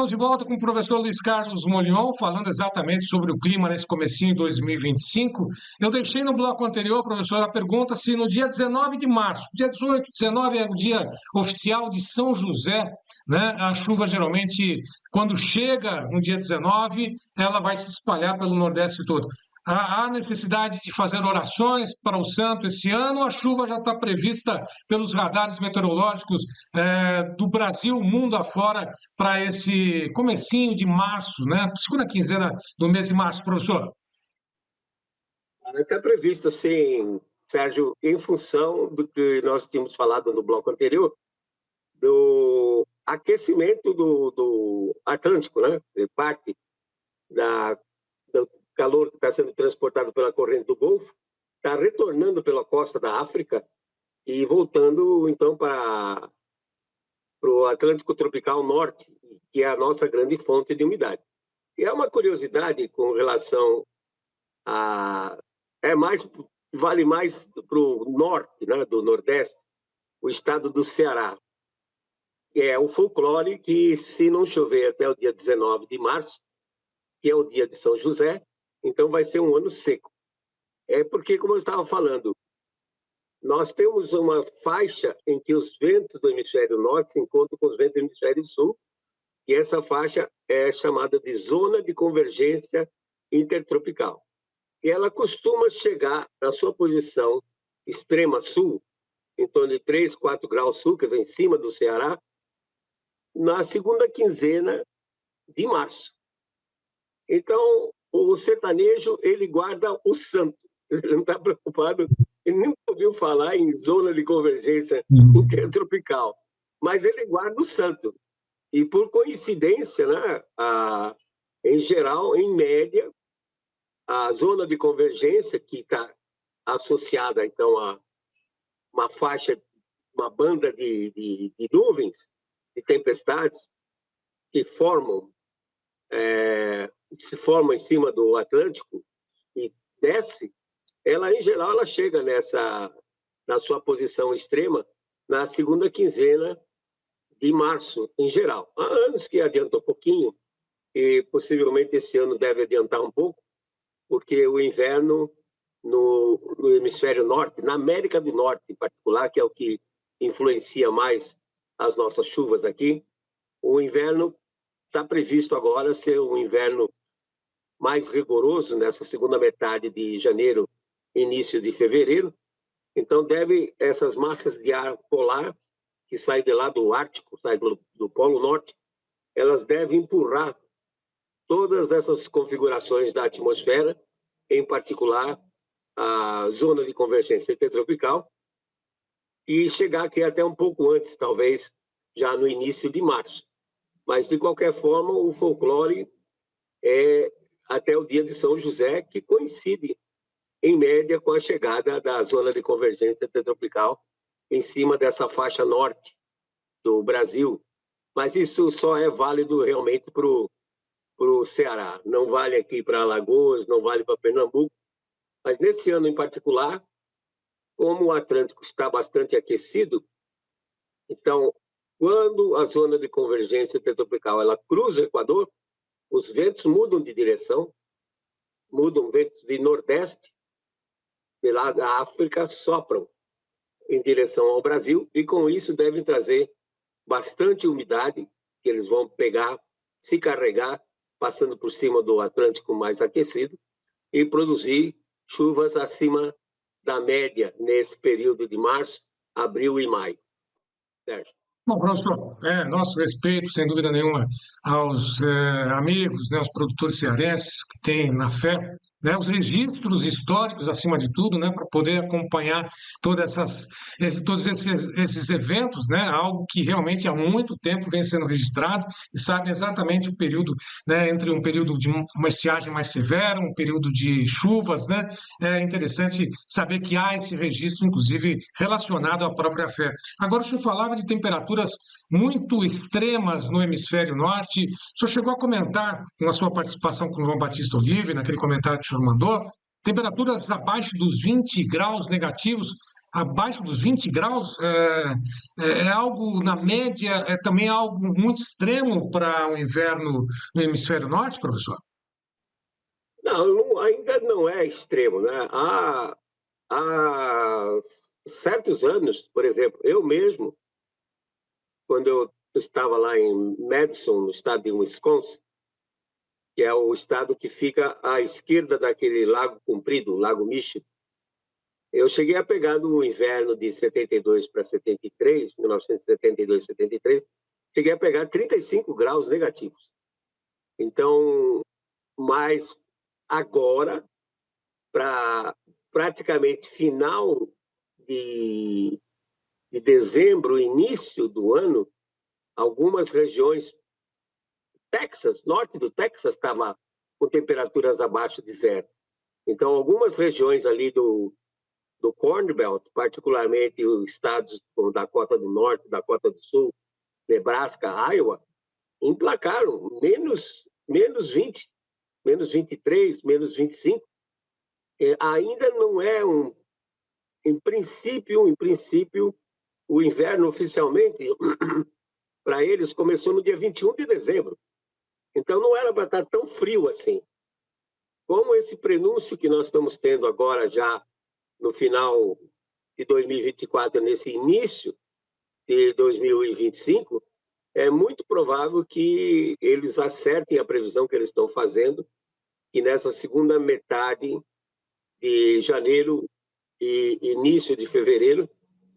estamos de volta com o professor Luiz Carlos Molion, falando exatamente sobre o clima nesse comecinho de 2025. Eu deixei no bloco anterior, professor, a pergunta se no dia 19 de março, dia 18, 19 é o dia oficial de São José, né? A chuva geralmente, quando chega no dia 19, ela vai se espalhar pelo Nordeste todo. Há necessidade de fazer orações para o santo esse ano, a chuva já está prevista pelos radares meteorológicos do Brasil, mundo afora, para esse comecinho de março, né? Segunda quinzena do mês de março, professor. Está previsto, sim, Sérgio, em função do que nós tínhamos falado no bloco anterior, do aquecimento do Atlântico, né? Parte do calor que está sendo transportado pela corrente do Golfo, está retornando pela costa da África e voltando, então, para o Atlântico Tropical Norte, que é a nossa grande fonte de umidade. E é uma curiosidade com relação a... vale mais para o norte, né, do Nordeste, o estado do Ceará. É o folclore que, se não chover até o dia 19 de março, que é o dia de São José, então vai ser um ano seco. É porque, como eu estava falando, nós temos uma faixa em que os ventos do hemisfério norte se encontram com os ventos do hemisfério sul, e essa faixa é chamada de zona de convergência intertropical. E ela costuma chegar na sua posição extrema sul, em torno de 3, 4 graus sul, quer dizer, em cima do Ceará, na segunda quinzena de março. Então, o sertanejo, ele guarda o santo. Ele não está preocupado, ele nunca ouviu falar em zona de convergência intertropical, mas ele guarda o santo. E, por coincidência, né, em geral, em média, a zona de convergência, que está associada, então, a uma faixa, uma banda de nuvens, de tempestades, que se formam em cima do Atlântico e desce, ela, em geral, ela chega na sua posição extrema na segunda quinzena de março, em geral. Há anos que adianta um pouquinho, e possivelmente esse ano deve adiantar um pouco, porque o inverno no hemisfério norte, na América do Norte em particular, que é o que influencia mais as nossas chuvas aqui, o inverno está previsto agora ser um inverno mais rigoroso nessa segunda metade de janeiro, início de fevereiro. Então, essas massas de ar polar, que saem de lá do Ártico, saem do Polo Norte, elas devem empurrar todas essas configurações da atmosfera, em particular a zona de convergência intertropical, e chegar aqui até um pouco antes, talvez já no início de março. Mas, de qualquer forma, o folclore é até o dia de São José, que coincide, em média, com a chegada da zona de convergência intertropical em cima dessa faixa norte do Brasil. Mas isso só é válido realmente para o Ceará. Não vale aqui para Alagoas, não vale para Pernambuco. Mas, nesse ano em particular, como o Atlântico está bastante aquecido, então, quando a zona de convergência intertropical ela cruza o Equador, os ventos mudam de direção, mudam ventos de nordeste, de lá da África, sopram em direção ao Brasil, e com isso devem trazer bastante umidade, que eles vão pegar, se carregar, passando por cima do Atlântico mais aquecido, e produzir chuvas acima da média nesse período de março, abril e maio. Sérgio. Bom, professor, nosso respeito, sem dúvida nenhuma, aos amigos, né, aos produtores cearenses que têm na fé, né, os registros históricos, acima de tudo, né, para poder acompanhar todos esses eventos, né, algo que realmente há muito tempo vem sendo registrado, e sabem exatamente o período, né, entre um período de uma estiagem mais severa, um período de chuvas, né, é interessante saber que há esse registro, inclusive, relacionado à própria fé. Agora, o senhor falava de temperaturas muito extremas no hemisfério norte. O senhor chegou a comentar, na sua participação com o João Batista Olive, naquele comentário que o senhor mandou, temperaturas abaixo dos 20 graus negativos. abaixo dos 20 graus é algo, na média, é também algo muito extremo para o inverno no hemisfério norte, professor? Não, ainda não é extremo, né? Há certos anos, por exemplo, eu mesmo, quando eu estava lá em Madison, no estado de Wisconsin, que é o estado que fica à esquerda daquele lago comprido, o Lago Michigan, eu cheguei a pegar no inverno de 72 para 73, 1972, 73, cheguei a pegar 35 graus negativos. Então, mas agora, para praticamente final de, de dezembro, início do ano, algumas regiões, Texas, norte do Texas, estava com temperaturas abaixo de zero. Então, algumas regiões ali do Corn Belt, particularmente os estados como Dakota do Norte, Dakota do Sul, Nebraska, Iowa, emplacaram menos 20, menos 23, menos 25. Ainda não é em princípio, o inverno oficialmente, para eles, começou no dia 21 de dezembro. Então, não era para estar tão frio assim. Como esse prenúncio que nós estamos tendo agora, já no final de 2024, nesse início de 2025, é muito provável que eles acertem a previsão que eles estão fazendo e nessa segunda metade de janeiro e início de fevereiro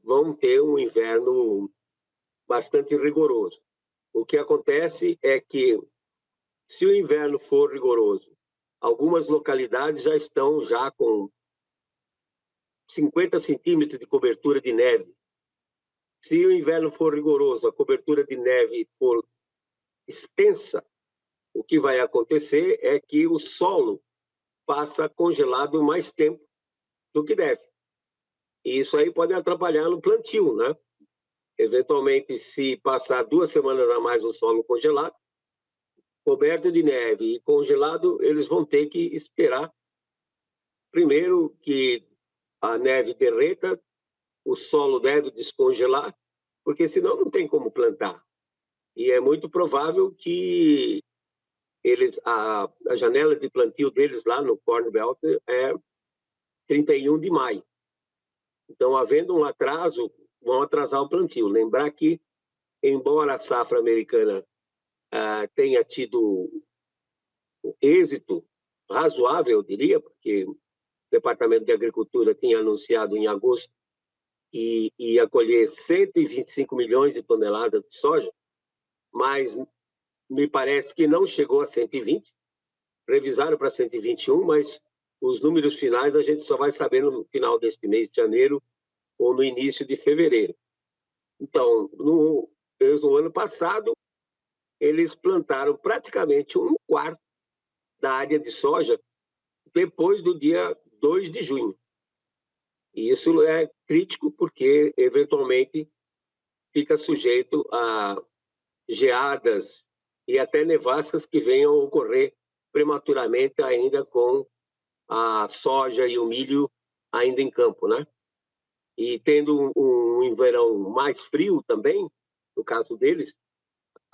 vão ter um inverno bastante rigoroso. O que acontece é que, se o inverno for rigoroso, algumas localidades já estão com 50 centímetros de cobertura de neve. Se o inverno for rigoroso, a cobertura de neve for extensa, o que vai acontecer é que o solo passa congelado mais tempo do que deve. E isso aí pode atrapalhar no plantio, né? Eventualmente, se passar 2 semanas a mais o solo congelado, coberto de neve e congelado, eles vão ter que esperar primeiro que a neve derreta, o solo deve descongelar, porque senão não tem como plantar. E é muito provável que a janela de plantio deles lá no Corn Belt é 31 de maio. Então, havendo um atraso, vão atrasar o plantio. Lembrar que, embora a safra americana tenha tido êxito razoável, eu diria, porque o Departamento de Agricultura tinha anunciado em agosto que ia colher 125 milhões de toneladas de soja, mas me parece que não chegou a 120, revisaram para 121, mas os números finais a gente só vai saber no final deste mês de janeiro ou no início de fevereiro. Então, no ano passado, eles plantaram praticamente 1/4 da área de soja depois do dia 2 de junho. E isso é crítico porque, eventualmente, fica sujeito a geadas e até nevascas que venham a ocorrer prematuramente ainda com a soja e o milho ainda em campo, né? E tendo um verão mais frio também, no caso deles,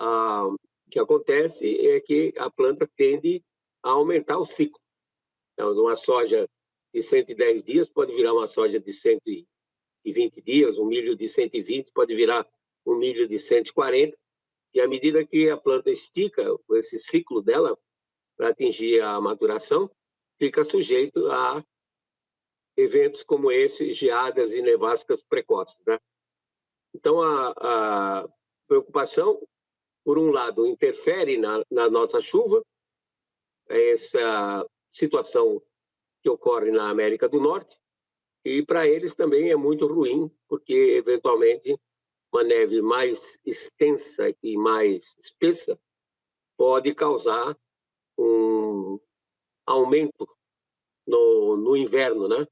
o que acontece é que a planta tende a aumentar o ciclo. Então, uma soja de 110 dias pode virar uma soja de 120 dias, um milho de 120 pode virar um milho de 140, e à medida que a planta estica esse ciclo dela para atingir a maturação, fica sujeito a eventos como esse, geadas e nevascas precoces, né? Então, a preocupação, por um lado, interfere na nossa chuva, essa situação que ocorre na América do Norte, e para eles também é muito ruim, porque, eventualmente, uma neve mais extensa e mais espessa pode causar um aumento no inverno, né?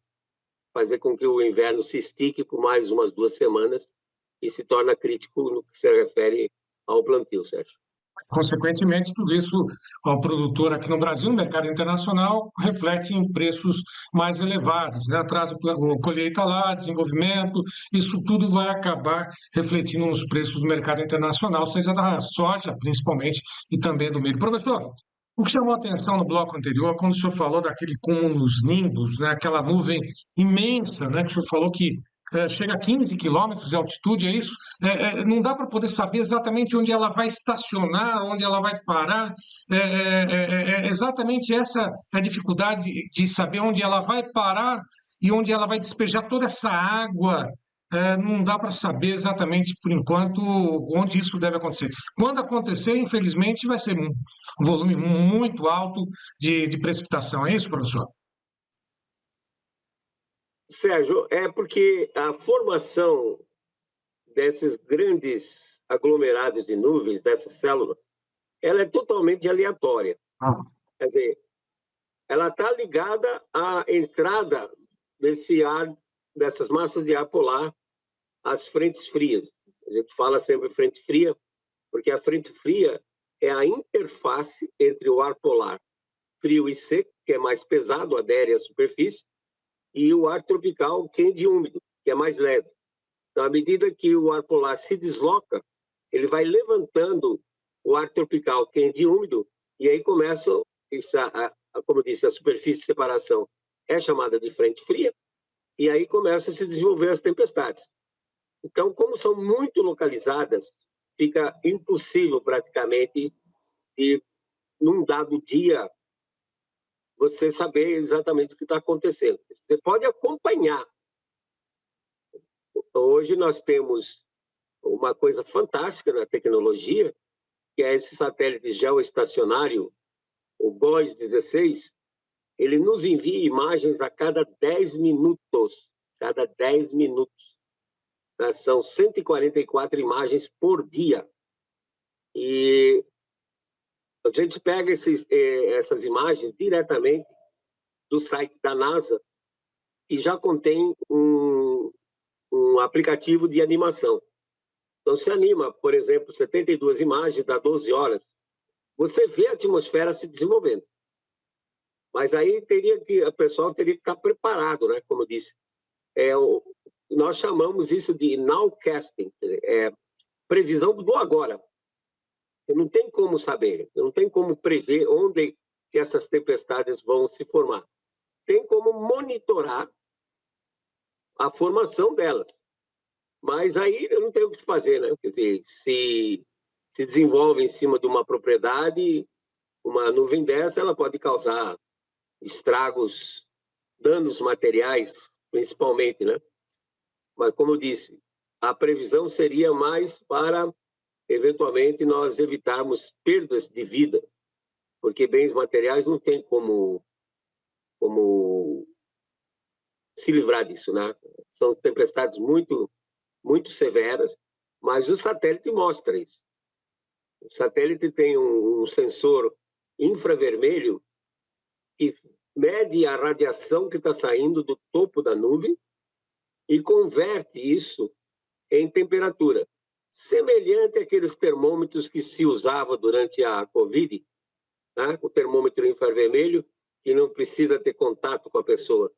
Fazer com que o inverno se estique por mais umas 2 semanas e se torna crítico no que se refere ao plantio, Sérgio. Consequentemente, tudo isso ao produtor aqui no Brasil, no mercado internacional, reflete em preços mais elevados, né? Atraso, colheita lá, desenvolvimento, isso tudo vai acabar refletindo nos preços do mercado internacional, seja da soja, principalmente, e também do milho. Professor, o que chamou a atenção no bloco anterior, quando o senhor falou daquele cúmulos nimbus, né? Aquela nuvem imensa, né? Que o senhor falou que chega a 15 quilômetros de altitude, é isso? Não dá para poder saber exatamente onde ela vai estacionar, onde ela vai parar. Exatamente essa a dificuldade de saber onde ela vai parar e onde ela vai despejar toda essa água. Não dá para saber exatamente, por enquanto, onde isso deve acontecer. Quando acontecer, infelizmente, vai ser um volume muito alto de precipitação. É isso, professor? Sérgio, é porque a formação desses grandes aglomerados de nuvens, dessas células, ela é totalmente aleatória. Quer dizer, ela está ligada à entrada desse ar, dessas massas de ar polar, às frentes frias. A gente fala sempre frente fria, porque a frente fria é a interface entre o ar polar frio e seco, que é mais pesado, adere à superfície, e o ar tropical quente e úmido, que é mais leve. Então, à medida que o ar polar se desloca, ele vai levantando o ar tropical quente e úmido, e aí começa, como eu disse, a superfície de separação é chamada de frente fria, e aí começa a se desenvolver as tempestades. Então, como são muito localizadas, fica impossível praticamente, e num dado dia, você saber exatamente o que está acontecendo. Você pode acompanhar. Hoje nós temos uma coisa fantástica na tecnologia, que é esse satélite geoestacionário, o GOES-16, ele nos envia imagens a cada 10 minutos. Cada 10 minutos. São 144 imagens por dia. E a gente pega essas imagens diretamente do site da NASA e já contém um aplicativo de animação. Então, se anima, por exemplo, 72 imagens, dá 12 horas, você vê a atmosfera se desenvolvendo. Mas aí o pessoal teria que estar preparado, né? Como eu disse. Nós chamamos isso de nowcasting, previsão do agora. Não tem como saber, não tem como prever onde que essas tempestades vão se formar. Tem como monitorar a formação delas. Mas aí eu não tenho o que fazer, né? Quer dizer, se desenvolve em cima de uma propriedade, uma nuvem dessa, ela pode causar estragos, danos materiais, principalmente, né? Mas, como eu disse, a previsão seria mais para, eventualmente, nós evitarmos perdas de vida, porque bens materiais não tem como se livrar disso, né? São tempestades muito, muito severas, mas o satélite mostra isso. O satélite tem um sensor infravermelho que mede a radiação que está saindo do topo da nuvem e converte isso em temperatura, semelhante àqueles termômetros que se usava durante a Covid, né? O termômetro infravermelho, que não precisa ter contato com a pessoa.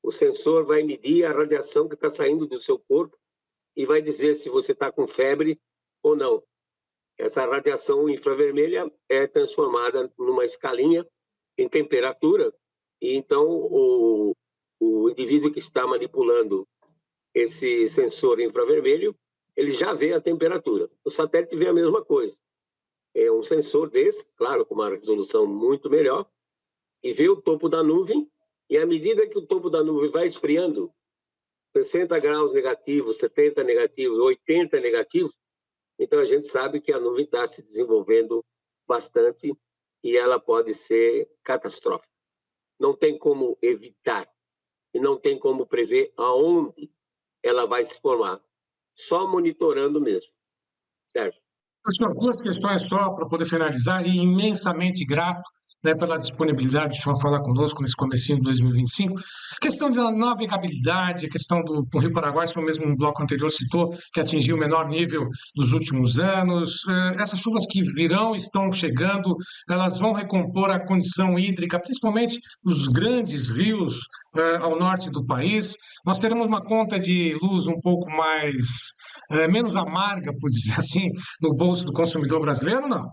O sensor vai medir a radiação que está saindo do seu corpo e vai dizer se você está com febre ou não. Essa radiação infravermelha é transformada numa escalinha em temperatura, e então o indivíduo que está manipulando esse sensor infravermelho, ele já vê a temperatura. O satélite vê a mesma coisa. É um sensor desse, claro, com uma resolução muito melhor, e vê o topo da nuvem, e à medida que o topo da nuvem vai esfriando, 60 graus negativos, 70 negativos, 80 negativos, então a gente sabe que a nuvem está se desenvolvendo bastante e ela pode ser catastrófica. Não tem como evitar e não tem como prever aonde ela vai se formar. Só monitorando mesmo. Sérgio. Professor, duas questões só para poder finalizar, e imensamente grato né, pela disponibilidade de falar conosco nesse comecinho de 2025. A questão da navegabilidade, a questão do Rio Paraguai, como mesmo no bloco anterior citou, que atingiu o menor nível dos últimos anos. Essas chuvas que virão, estão chegando, elas vão recompor a condição hídrica, principalmente nos grandes rios ao norte do país. Nós teremos uma conta de luz um pouco menos amarga, por dizer assim, no bolso do consumidor brasileiro, não?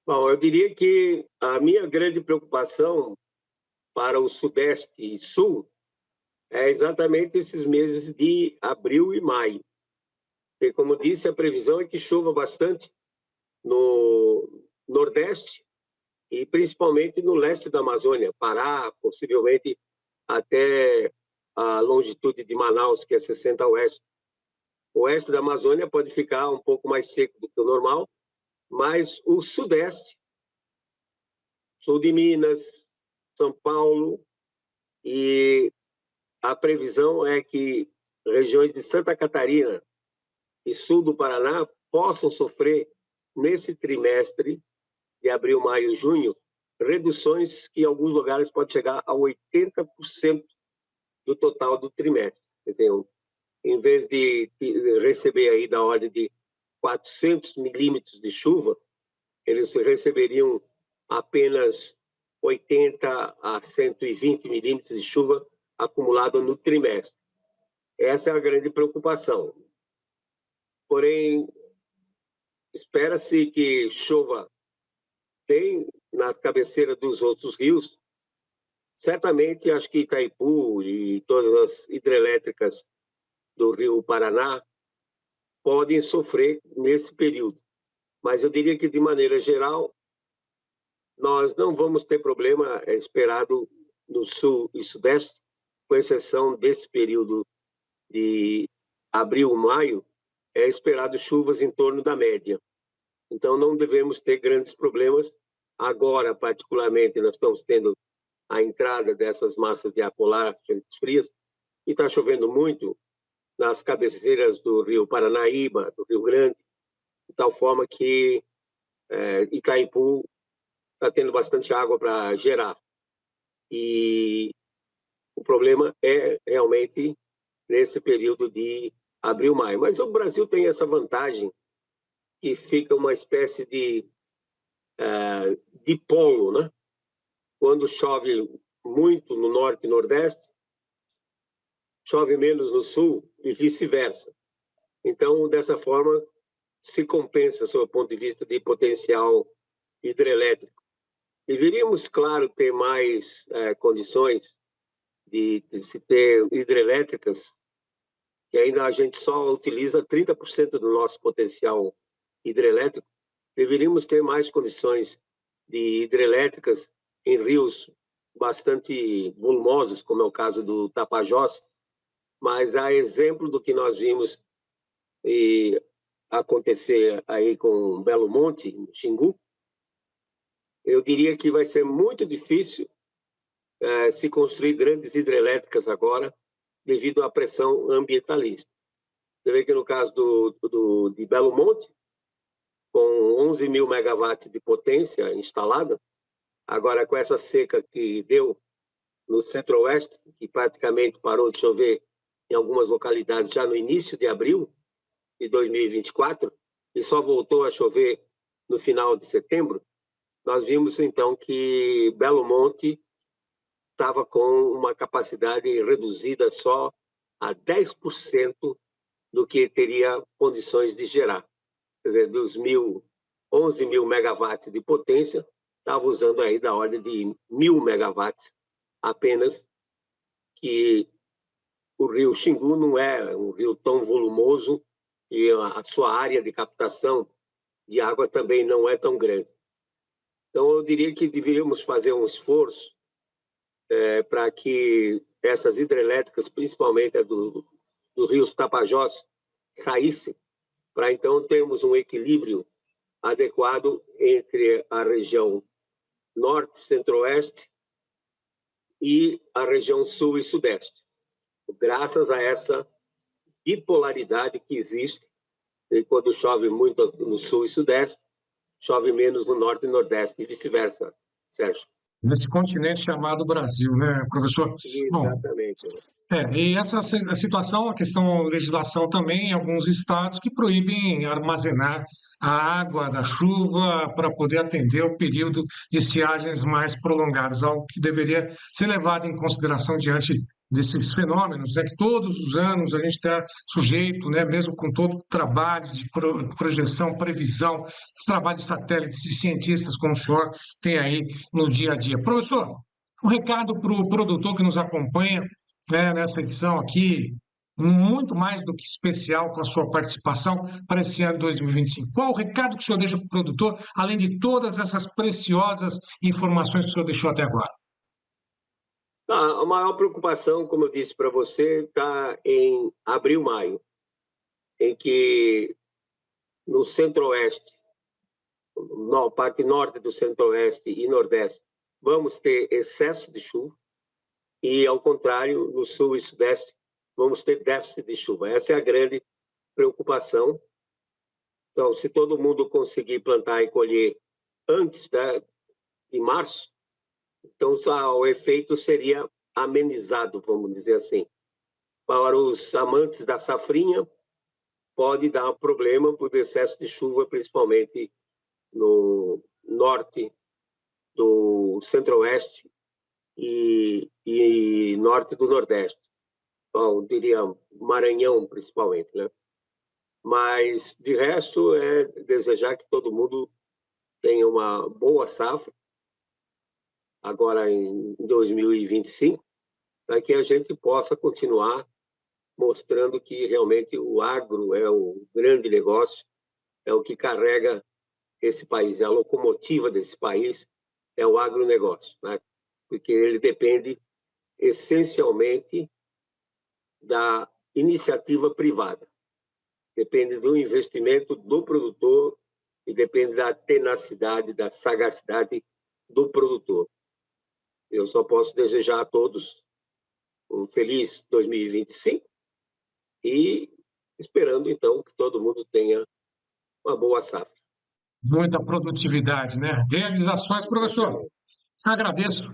Bom, eu diria que a minha grande preocupação para o Sudeste e Sul é exatamente esses meses de abril e maio. E, como disse, a previsão é que chova bastante no Nordeste e principalmente no leste da Amazônia, Pará, possivelmente até a longitude de Manaus, que é 60 oeste. O oeste da Amazônia pode ficar um pouco mais seco do que o normal, mas o Sudeste, sul de Minas, São Paulo, e a previsão é que regiões de Santa Catarina e sul do Paraná possam sofrer, nesse trimestre de abril, maio e junho, reduções que em alguns lugares pode chegar a 80% do total do trimestre. Quer dizer, em vez de receber aí da ordem de 400 milímetros de chuva, eles receberiam apenas 80 a 120 milímetros de chuva acumulado no trimestre. Essa é a grande preocupação. Porém, espera-se que chova bem na cabeceira dos outros rios. Certamente, acho que Itaipu e todas as hidrelétricas do Rio Paraná podem sofrer nesse período. Mas eu diria que, de maneira geral, nós não vamos ter problema esperado no Sul e Sudeste, com exceção desse período de abril, maio, é esperado chuvas em torno da média. Então, não devemos ter grandes problemas. Agora, particularmente, nós estamos tendo a entrada dessas massas de ar polar frias, e está chovendo muito nas cabeceiras do Rio Paranaíba, do Rio Grande, de tal forma que Itaipu está tendo bastante água para gerar. E o problema é realmente nesse período de abril, maio. Mas o Brasil tem essa vantagem que fica uma espécie de polo, né? Quando chove muito no norte e nordeste, chove menos no sul e vice-versa. Então, dessa forma, se compensa sob o ponto de vista de potencial hidrelétrico. Deveríamos, claro, ter mais condições de se ter hidrelétricas, que ainda a gente só utiliza 30% do nosso potencial hidrelétrico. Deveríamos ter mais condições de hidrelétricas em rios bastante volumosos, como é o caso do Tapajós, mas a exemplo do que nós vimos acontecer aí com Belo Monte, Xingu, eu diria que vai ser muito difícil se construir grandes hidrelétricas agora, devido à pressão ambientalista. Você vê que no caso de Belo Monte, com 11 mil megawatts de potência instalada, agora com essa seca que deu no centro-oeste, que praticamente parou de chover em algumas localidades já no início de abril de 2024, e só voltou a chover no final de setembro, nós vimos então que Belo Monte estava com uma capacidade reduzida só a 10% do que teria condições de gerar. Quer dizer, dos 11 mil megawatts de potência, estava usando aí da ordem de 1.000 megawatts apenas, que o rio Xingu não é um rio tão volumoso e a sua área de captação de água também não é tão grande. Então, eu diria que deveríamos fazer um esforço para que essas hidrelétricas, principalmente do rio Tapajós, saíssem, para então termos um equilíbrio adequado entre a região norte, centro-oeste e a região sul e sudeste, graças a essa bipolaridade que existe, e quando chove muito no sul e sudeste, chove menos no norte e nordeste, e vice-versa, Sérgio. Nesse continente chamado Brasil, né, professor? Bom, Exatamente. e essa situação, a questão da legislação também em alguns estados que proíbem armazenar a água da chuva para poder atender o período de estiagens mais prolongadas, algo que deveria ser levado em consideração diante desses fenômenos, né, que todos os anos a gente está sujeito, né, mesmo com todo o trabalho de projeção, previsão, esse trabalho de satélites, de cientistas como o senhor tem aí no dia a dia. Professor, um recado para o produtor que nos acompanha, né, nessa edição aqui, muito mais do que especial com a sua participação para esse ano 2025. Qual o recado que o senhor deixa para o produtor, além de todas essas preciosas informações que o senhor deixou até agora? A maior preocupação, como eu disse para você, está em abril, maio, em que no centro-oeste, na parte norte do centro-oeste e nordeste, vamos ter excesso de chuva, e, ao contrário, no sul e sudeste, vamos ter déficit de chuva. Essa é a grande preocupação. Então, se todo mundo conseguir plantar e colher antes de março, então o efeito seria amenizado, vamos dizer assim. Para os amantes da safrinha, pode dar problema por excesso de chuva, principalmente no norte do centro-oeste e norte do nordeste. Então, eu diria Maranhão, principalmente, né? Mas, de resto, é desejar que todo mundo tenha uma boa safra, agora em 2025, para que a gente possa continuar mostrando que realmente o agro é o grande negócio, é o que carrega esse país, é a locomotiva desse país, é o agronegócio, né? Porque ele depende essencialmente da iniciativa privada, depende do investimento do produtor e depende da tenacidade, da sagacidade do produtor. Eu só posso desejar a todos um feliz 2025 e esperando, então, que todo mundo tenha uma boa safra. Muita produtividade, né? Realizações, professor. Agradeço.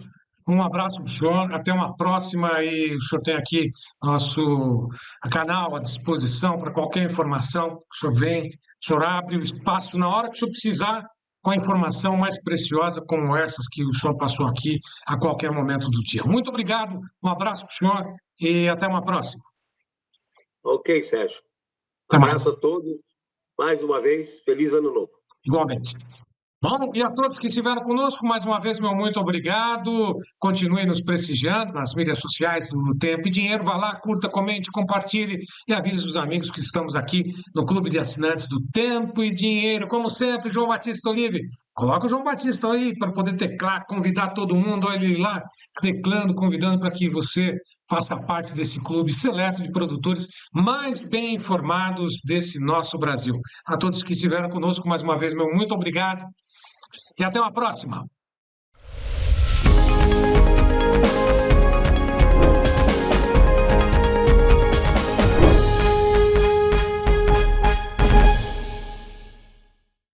Um abraço para o senhor. Até uma próxima. E o senhor tem aqui nosso canal à disposição para qualquer informação. O senhor vem, o senhor abre o espaço na hora que o senhor precisar, com a informação mais preciosa como essas que o senhor passou aqui a qualquer momento do dia. Muito obrigado. Um abraço para o senhor e até uma próxima. Ok, Sérgio. Até mais. Abraço a todos. Mais uma vez, feliz ano novo. Igualmente. Bom, e a todos que estiveram conosco, mais uma vez, meu muito obrigado. Continue nos prestigiando nas mídias sociais do Tempo e Dinheiro. Vá lá, curta, comente, compartilhe e avise os amigos que estamos aqui no Clube de Assinantes do Tempo e Dinheiro. Como sempre, João Batista Olive. Coloca o João Batista aí para poder teclar, convidar todo mundo, olha ele lá, teclando, convidando para que você faça parte desse clube seleto de produtores mais bem informados desse nosso Brasil. A todos que estiveram conosco, mais uma vez, meu muito obrigado. E até uma próxima.